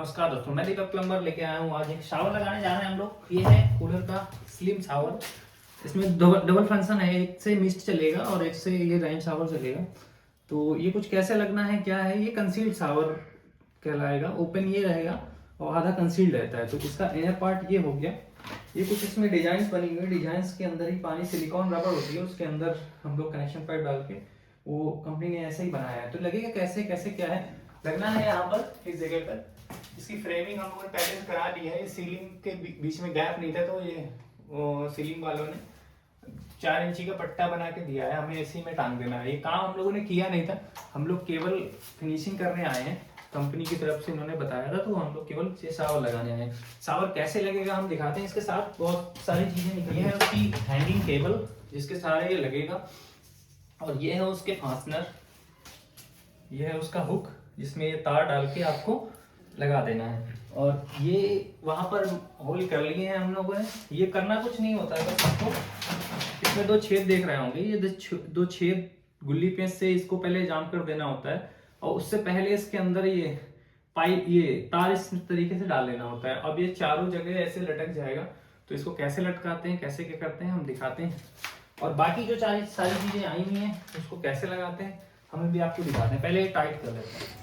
नमस्कार दोस्तों, मैं दीपक प्लम्बर लेके आया हूँ। आज एक शावर लगाने जा रहे हैं हम लोग। ये है कूलर का स्लिम शावर। इसमें डबल फंक्शन है, एक से मिस्ट चलेगा और एक से ये रेन शावर चलेगा। तो ये कुछ कैसे लगना है, क्या है, ये कंसील्ड शावर कहलाएगा। ओपन ये रहेगा और आधा कंसील्ड रहता है। तो इसका इनर पार्ट ये हो गया। ये कुछ इसमें डिजाइन बनी हुई है। डिजाइन के अंदर ही पानी सिलिकॉन रबर होती है, उसके अंदर हम लोग कनेक्शन पाइप डाल के वो कंपनी ने ऐसे ही बनाया है। तो लगेगा कैसे कैसे क्या है, लगना है यहाँ पर इस जगह पर। इसकी फ्रेमिंग हम लोगों ने पहले करा ली है। सीलिंग के बीच में गैप नहीं था, तो ये सीलिंग वालों ने 4 इंची का पट्टा बना के दिया है, हमें इसी में टांग देना है। ये काम हम लोगों ने किया नहीं था, हम लोग केवल फिनिशिंग करने आए हैं। कंपनी की तरफ से उन्होंने बताया था, तो हम लोग केवल ये शावर लगाने आए हैं। शावर कैसे लगेगा हम दिखाते हैं। इसके साथ बहुत सारी चीजें निकली हैं। उसकी हैंगिंग केबल जिसके सारे ये लगेगा, और ये है उसके फास्टनर, ये है उसका हुक जिसमें ये तार डाल के आपको लगा देना है। और ये वहां पर होल कर लिए हैं हम लोगों ने। ये करना कुछ नहीं होता है, बस आपको इसमें 2 छेद देख रहे होंगे। ये 2 छेद गुल्ली पेंच से इसको पहले जाम कर देना होता है, और उससे पहले इसके अंदर ये पाइप, ये तार इस तरीके से डाल लेना होता है। अब ये चारों जगह ऐसे लटक जाएगा। तो इसको कैसे लटकाते हैं, कैसे क्या करते हैं, हम दिखाते हैं। और बाकी जो सारी चीजें आई हुई हैं उसको कैसे लगाते हैं हमें भी आपको दिखाते हैं। पहले टाइट कर लेते हैं।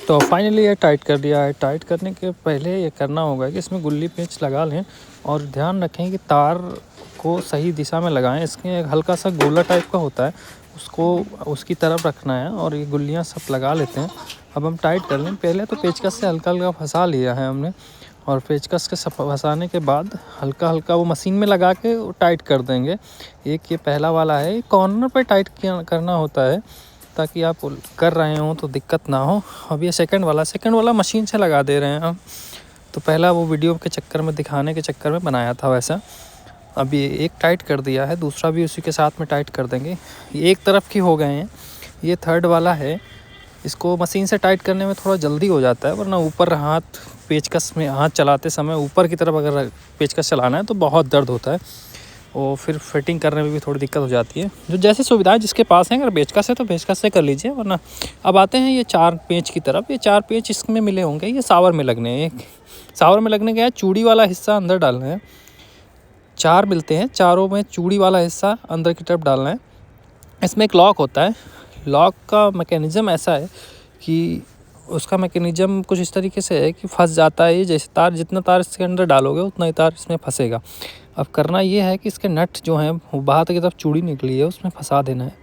तो फाइनली ये टाइट कर दिया है। टाइट करने के पहले ये करना होगा कि इसमें गुल्ली पेंच लगा लें, और ध्यान रखें कि तार को सही दिशा में लगाएं। इसके एक हल्का सा गोला टाइप का होता है, उसको उसकी तरफ रखना है, और ये गुल्लियाँ सब लगा लेते हैं। अब हम टाइट कर लें। पहले तो पेचकस से हल्का हल्का फंसा लिया है हमने, और पेचकस के सब फंसाने के बाद हल्का हल्का वो मशीन में लगा के टाइट कर देंगे। एक ये पहला वाला है, कॉर्नर पर टाइट करना होता है ताकि आप कर रहे हो तो दिक्कत ना हो। अब ये सेकंड वाला मशीन से लगा दे रहे हैं हम। तो पहला वो वीडियो के चक्कर में, दिखाने के चक्कर में बनाया था वैसा। अब ये एक टाइट कर दिया है, दूसरा भी उसी के साथ में टाइट कर देंगे। ये एक तरफ की हो गए हैं। ये थर्ड वाला है, इसको मशीन से टाइट करने में थोड़ा जल्दी हो जाता है, वरना ऊपर हाथ पेचकस में हाथ चलाते समय ऊपर की तरफ अगर पेचकस चलाना है तो बहुत दर्द होता है, और फिर फिटिंग करने में भी थोड़ी दिक्कत हो जाती है। जो जैसी सुविधाएं जिसके पास है, अगर पेचकस है तो पेचकस से कर लीजिए, वरना अब आते हैं ये 4 पेंच की तरफ। ये 4 पेंच इसमें मिले होंगे, ये शावर में लगने हैं। शावर में लगने के चूड़ी वाला हिस्सा अंदर डालना है। 4 मिलते हैं, चारों में चूड़ी वाला हिस्सा अंदर की तरफ डालना है। इसमें एक लॉक होता है। लॉक का मैकेनिज़्म ऐसा है कि उसका मैकेनिज़्म कुछ इस तरीके से है कि फंस जाता है। जैसे तार, जितना तार इसके अंदर डालोगे उतना ही तार इसमें फंसेगा। अब करना ये है कि इसके नट जो हैं वो बाहर की तरफ चूड़ी निकली है, उसमें फंसा देना है।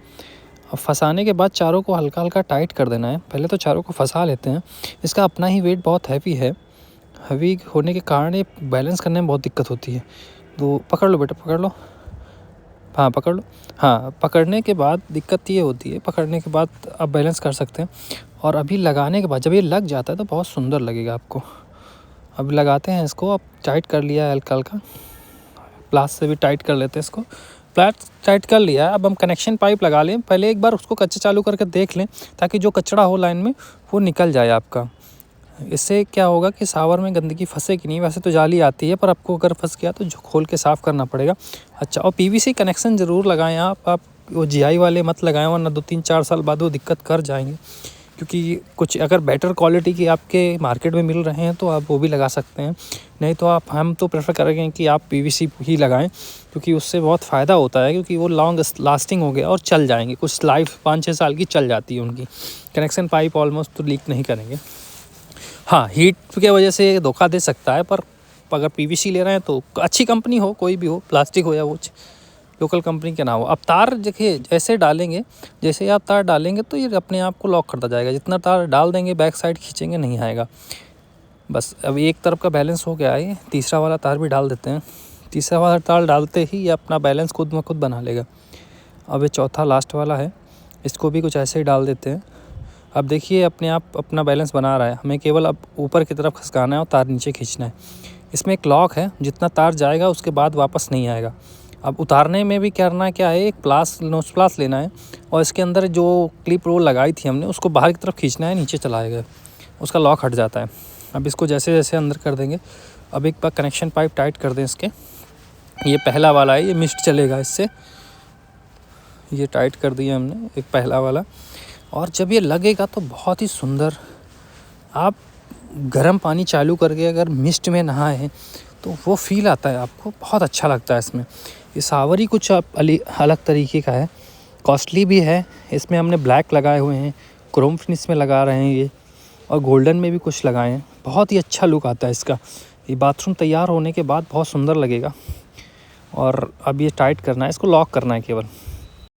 अब फंसाने के बाद चारों को हल्का हल्का टाइट कर देना है। पहले तो चारों को फंसा लेते हैं। इसका अपना ही वेट बहुत हैवी है। हैवी होने के कारण ये बैलेंस करने में बहुत दिक्कत होती है। तो पकड़ लो बेटा, पकड़ लो। हाँ पकड़ लो। हाँ, पकड़ने के बाद दिक्कत ये होती है, पकड़ने के बाद आप बैलेंस कर सकते हैं। और अभी लगाने के बाद जब ये लग जाता है तो बहुत सुंदर लगेगा आपको। अब लगाते हैं इसको। अब टाइट कर लिया है हल्का हल्का, प्लास से भी टाइट कर लेते हैं इसको। प्लास टाइट कर लिया है। अब हम कनेक्शन पाइप लगा लें। पहले एक बार उसको कच्चा चालू करके देख लें, ताकि जो कचरा हो लाइन में वो निकल जाए आपका। इससे क्या होगा कि शावर में गंदगी फंसेगी नहीं। वैसे तो जाली आती है, पर आपको अगर फंस गया तो खोल के साफ़ करना पड़ेगा। अच्छा, और पीवीसी कनेक्शन ज़रूर लगाएं आप वो जीआई वाले मत लगाएं, वरना 2-3-4 साल बाद वो दिक्कत कर जाएंगे। क्योंकि कुछ अगर बेटर क्वालिटी के आपके मार्केट में मिल रहे हैं तो आप वो भी लगा सकते हैं। नहीं तो हम तो प्रेफर करेंगे कि आप पीवीसी ही लगाएं, क्योंकि उससे बहुत फ़ायदा होता है। क्योंकि वो लॉन्ग लास्टिंग हो गया और चल जाएंगे। कुछ लाइफ 5-6 साल की चल जाती है उनकी। कनेक्शन पाइप ऑलमोस्ट तो लीक नहीं करेंगे। हाँ, हीट की वजह से धोखा दे सकता है, पर अगर पीवीसी ले रहे हैं तो अच्छी कंपनी हो, कोई भी हो, प्लास्टिक हो या वो लोकल कंपनी के ना हो। अब तार देखिए जैसे डालेंगे, जैसे ही आप तार डालेंगे तो ये अपने आप को लॉक करता जाएगा। जितना तार डाल देंगे बैक साइड खींचेंगे नहीं आएगा। बस अब एक तरफ का बैलेंस हो गया है। तीसरा वाला तार भी डाल देते हैं। तीसरा वाला तार डालते ही ये अपना बैलेंस खुद ब खुद बना लेगा। अब ये चौथा लास्ट वाला है, इसको भी कुछ ऐसे ही डाल देते हैं। अब देखिए अपने आप अपना बैलेंस बना रहा है। हमें केवल अब ऊपर की तरफ खिसकाना है और तार नीचे खींचना है। इसमें एक लॉक है, जितना तार जाएगा उसके बाद वापस नहीं आएगा। अब उतारने में भी करना क्या है, एक नोज प्लास लेना है, और इसके अंदर जो क्लिप रोल लगाई थी हमने उसको बाहर की तरफ खींचना है, नीचे चलाएगा, उसका लॉक हट जाता है। अब इसको जैसे जैसे अंदर कर देंगे। अब एक बार कनेक्शन पाइप टाइट कर दें इसके। ये पहला वाला है, ये मिस्ट चलेगा इससे। ये टाइट कर दिया हमने, एक पहला वाला। और जब ये लगेगा तो बहुत ही सुंदर, आप गर्म पानी चालू करके अगर मिस्ट में नहाए तो वो फील आता है आपको, बहुत अच्छा लगता है इसमें। ये शावर ही कुछ अलग तरीके का है, कॉस्टली भी है। इसमें हमने ब्लैक लगाए हुए हैं, क्रोम फिनिश में लगा रहे हैं ये, और गोल्डन में भी कुछ लगाए हैं। बहुत ही अच्छा लुक आता है इसका। ये बाथरूम तैयार होने के बाद बहुत सुंदर लगेगा। और अब ये टाइट करना है, इसको लॉक करना है केवल।